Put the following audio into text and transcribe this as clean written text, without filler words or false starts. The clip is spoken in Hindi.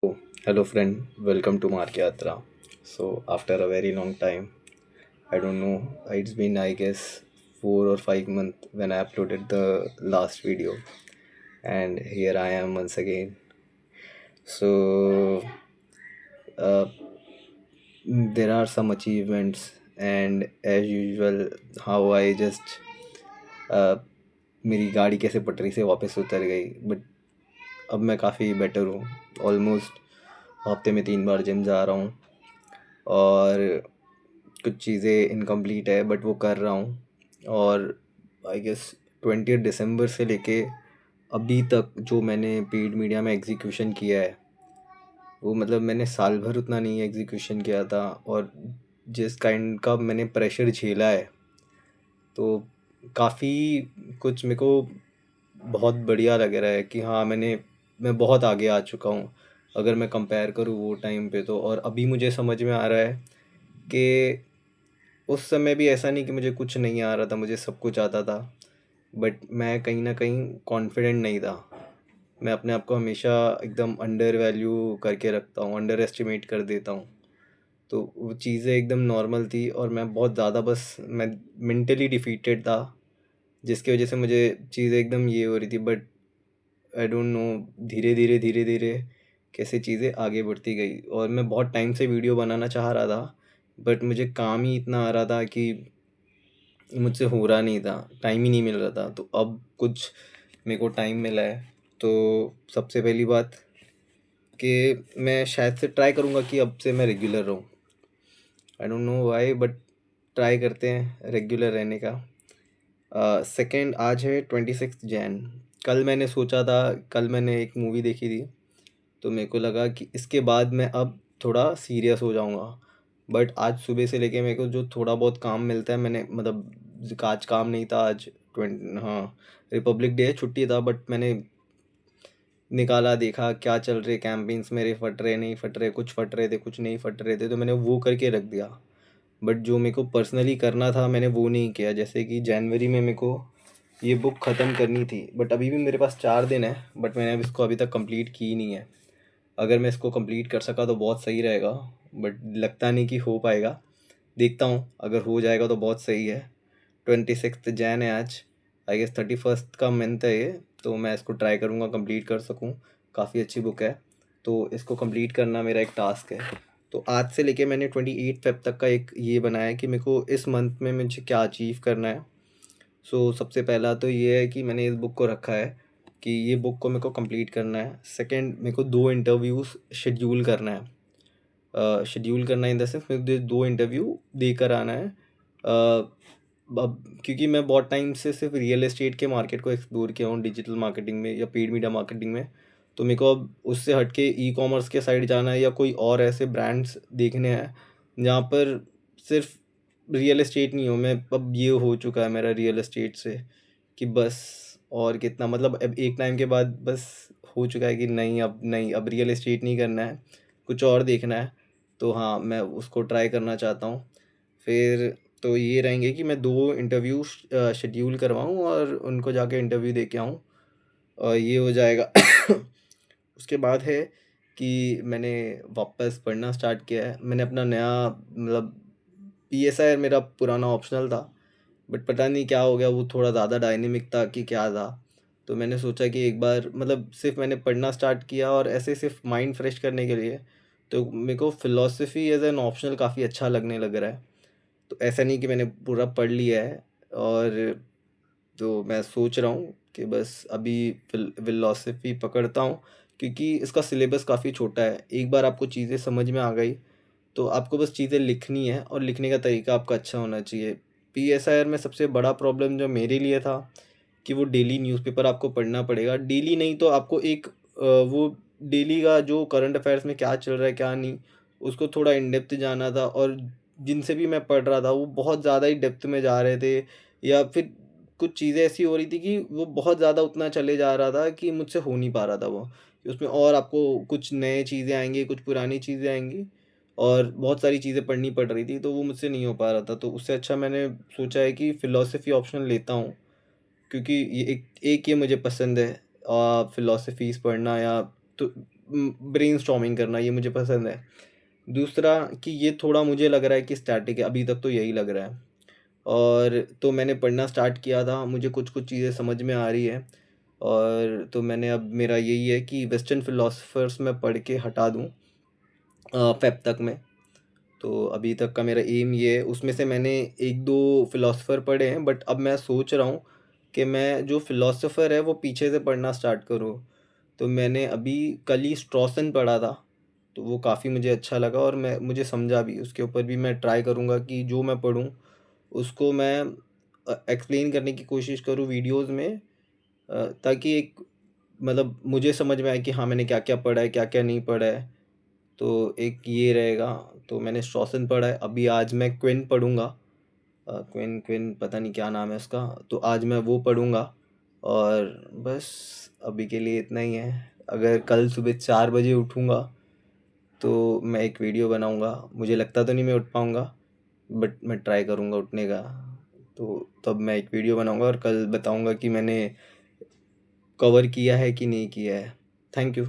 Oh, hello friend, welcome to Mark Yatra. So after a very long time, I don't know, it's been I guess 4 or 5 months when I uploaded the last video, and here I am once again. So uh, there are some achievements, and as usual, how I just uh, मेरी गाड़ी कैसे पटरी से वापस उतर गई बट अब मैं काफ़ी बेटर हूँ. ऑलमोस्ट हफ्ते में 3 बार जिम जा रहा हूँ और कुछ चीज़ें इनकम्प्लीट है बट वो कर रहा हूँ. और आई गेस 20 दिसंबर से लेके अभी तक जो मैंने पेड मीडिया में एग्जीक्यूशन किया है वो मतलब मैंने साल भर उतना नहीं एग्जीक्यूशन किया था. और जिस काइंड का मैंने प्रेशर झेला है तो काफ़ी कुछ मेरे को बहुत बढ़िया लग रहा है कि हाँ मैं बहुत आगे आ चुका हूँ अगर मैं कंपेयर करूँ वो टाइम पे तो. और अभी मुझे समझ में आ रहा है कि उस समय भी ऐसा नहीं कि मुझे कुछ नहीं आ रहा था, मुझे सब कुछ आता था. बट मैं कहीं न कहीं कॉन्फिडेंट नहीं था. मैं अपने आप को हमेशा एकदम अंडर वैल्यू करके रखता हूँ, अंडर एस्टिमेट कर देता हूँ. तो वो चीज़ें एकदम नॉर्मल थी और मैं बहुत ज़्यादा बस मैं मेंटली डिफीटेड था, जिसकी वजह से मुझे चीज़ें एकदम ये हो रही थी. बट आई डोंट नो, धीरे-धीरे कैसे चीज़ें आगे बढ़ती गई. और मैं बहुत टाइम से वीडियो बनाना चाह रहा था, बट मुझे काम ही इतना आ रहा था कि मुझसे हो रहा नहीं था, टाइम ही नहीं मिल रहा था. तो अब कुछ मेरे को टाइम मिला है. तो सबसे पहली बात कि मैं शायद से ट्राई करूँगा कि अब से मैं रेगुलर रहूँ. I don't know why but try करते हैं रेगुलर रहने का. सेकंड, आज है 26 जैन. कल मैंने एक मूवी देखी थी तो मेरे को लगा कि इसके बाद मैं अब थोड़ा सीरियस हो जाऊँगा. बट आज सुबह से लेके मेरे को जो थोड़ा बहुत काम मिलता है मैंने मतलब आज काम नहीं था. आज ट्वेंट हाँ, रिपब्लिक डे छुट्टी था बट मैंने निकाला, देखा क्या चल रहे कैंपेन्स, मेरे फट रहे नहीं फट रहे, कुछ फट रहे थे कुछ नहीं फट रहे थे तो मैंने वो करके रख दिया. बट जो मेरे को पर्सनली करना था मैंने वो नहीं किया. जैसे कि जनवरी में मेरे को ये बुक ख़त्म करनी थी बट अभी भी मेरे पास 4 दिन है बट मैंने अब इसको अभी तक कंप्लीट की ही नहीं है. अगर मैं इसको कंप्लीट कर सका तो बहुत सही रहेगा बट लगता नहीं कि हो पाएगा. देखता हूँ, अगर हो जाएगा तो बहुत सही है. 26 जैन है आज. आई गेस 31 का मंथ है ये. तो मैं इसको ट्राई करूँगा कंप्लीट कर सकूँ. काफ़ी अच्छी बुक है तो इसको कंप्लीट करना मेरा एक टास्क है. तो आज से लेके मैंने 28 फेब तक का एक ये बनाया है कि मेरे को इस मंथ में मुझे क्या अचीव करना है. सो सबसे पहला तो ये है कि मैंने इस बुक को रखा है कि ये बुक को मेरे को कंप्लीट करना है. सेकंड, मेरे को 2 इंटरव्यूज़ शेड्यूल करना है. शेड्यूल करना इन द सेंस मेरे को 2 इंटरव्यू देकर आना है. अब क्योंकि मैं बहुत टाइम से सिर्फ रियल एस्टेट के मार्केट को एक्सप्लोर किया हूँ डिजिटल मार्केटिंग में या पेड मीडिया मार्केटिंग में. तो मेरे को अब उससे हट के ई कॉमर्स के साइड जाना है या कोई और ऐसे ब्रांड्स देखने हैं जहाँ पर सिर्फ रियल एस्टेट नहीं हो. मैं अब ये हो चुका है मेरा रियल एस्टेट से कि बस और कितना मतलब अब एक टाइम के बाद बस हो चुका है कि नहीं, अब नहीं, अब रियल एस्टेट नहीं करना है, कुछ और देखना है. तो हाँ, मैं उसको ट्राई करना चाहता हूँ. फिर तो ये रहेंगे कि मैं 2 इंटरव्यू शेड्यूल करवाऊँ और उनको जाके इंटरव्यू दे के आऊँ और ये हो जाएगा. उसके बाद है कि मैंने वापस पढ़ना स्टार्ट किया है. मैंने अपना नया मतलब पीएसआई मेरा पुराना ऑप्शनल था बट पता नहीं क्या हो गया, वो थोड़ा ज़्यादा डायनेमिक था कि क्या था. तो मैंने सोचा कि एक बार मतलब सिर्फ मैंने पढ़ना स्टार्ट किया और ऐसे सिर्फ माइंड फ्रेश करने के लिए. तो मेरे को फ़िलॉसफ़ी एज़ एन ऑप्शनल काफ़ी अच्छा लगने लग रहा है. तो ऐसा नहीं कि मैंने पूरा पढ़ लिया है. और तो मैं सोच रहा हूँ कि बस अभी फ़िलॉसफ़ी पकड़ता हूँ क्योंकि इसका सिलेबस काफ़ी छोटा है. एक बार आपको चीज़ें समझ में आ गई तो आपको बस चीज़ें लिखनी है और लिखने का तरीका आपका अच्छा होना चाहिए. पीएसआईआर में सबसे बड़ा प्रॉब्लम जो मेरे लिए था कि वो डेली न्यूज़पेपर आपको पढ़ना पड़ेगा. डेली नहीं तो आपको एक वो डेली का जो करंट अफेयर्स में क्या चल रहा है क्या नहीं, उसको थोड़ा इन डेप्थ जाना था. और जिनसे भी मैं पढ़ रहा था वो बहुत ज़्यादा ही डेप्थ में जा रहे थे या फिर कुछ चीज़ें ऐसी हो रही थी कि वो बहुत ज़्यादा उतना चले जा रहा था कि मुझसे हो नहीं पा रहा था वो. कि उसमें और आपको कुछ नए चीज़ें आएँगी, कुछ पुरानी चीज़ें आएँगी और बहुत सारी चीज़ें पढ़नी पड़ रही थी तो वो मुझसे नहीं हो पा रहा था. तो उससे अच्छा मैंने सोचा है कि फ़िलॉसफ़ी ऑप्शनल लेता हूँ क्योंकि ये एक एक ये मुझे पसंद है फ़िलॉसफ़ीज़ पढ़ना. या तो ब्रेनस्टॉर्मिंग करना, ये मुझे पसंद है। दूसरा कि ये थोड़ा मुझे लग रहा है कि स्टैटिक है, अभी तक तो यही लग रहा है। और तो मैंने पढ़ना स्टार्ट किया था, मुझे कुछ-कुछ चीज़ें समझ में आ रही है, और तो मैंने अब मेरा यही है कि वेस्टर्न फिलॉसफर्स मैं पढ़ के हटा दूँ फ़ेब तक में। तो अभी तक का मेरा एम ये है। उसमें से मैंने 1-2 फिलॉसफर पढ़े हैं, बट अब मैं सोच रहा हूँ कि मैं जो फिलॉसफर है वो पीछे से पढ़ना स्टार्ट करूँ। तो मैंने अभी कल ही स्ट्रॉसन पढ़ा था, तो वो काफ़ी मुझे अच्छा लगा और मुझे समझा भी। उसके ऊपर भी मैं ट्राई करूँगा कि जो मैं पढ़ूँ उसको मैं एक्सप्लेन करने की कोशिश करूँ वीडियोज़ में, ताकि एक मतलब मुझे समझ में आए कि हाँ, मैंने क्या-क्या पढ़ा है, क्या-क्या नहीं पढ़ा है। तो एक ये रहेगा। तो मैंने शॉसन पढ़ा है, अभी आज मैं क्विन पढ़ूँगा। क्विन क्विन पता नहीं क्या नाम है उसका, तो आज मैं वो पढ़ूँगा। और बस अभी के लिए इतना ही है। अगर कल सुबह 4 बजे उठूँगा तो मैं एक वीडियो बनाऊँगा। मुझे लगता तो नहीं मैं उठ पाऊँगा, बट मैं ट्राई करूँगा उठने का। तो तब मैं एक वीडियो बनाऊँगा और कल बताऊँगा कि मैंने कवर किया है कि नहीं किया है। Thank you.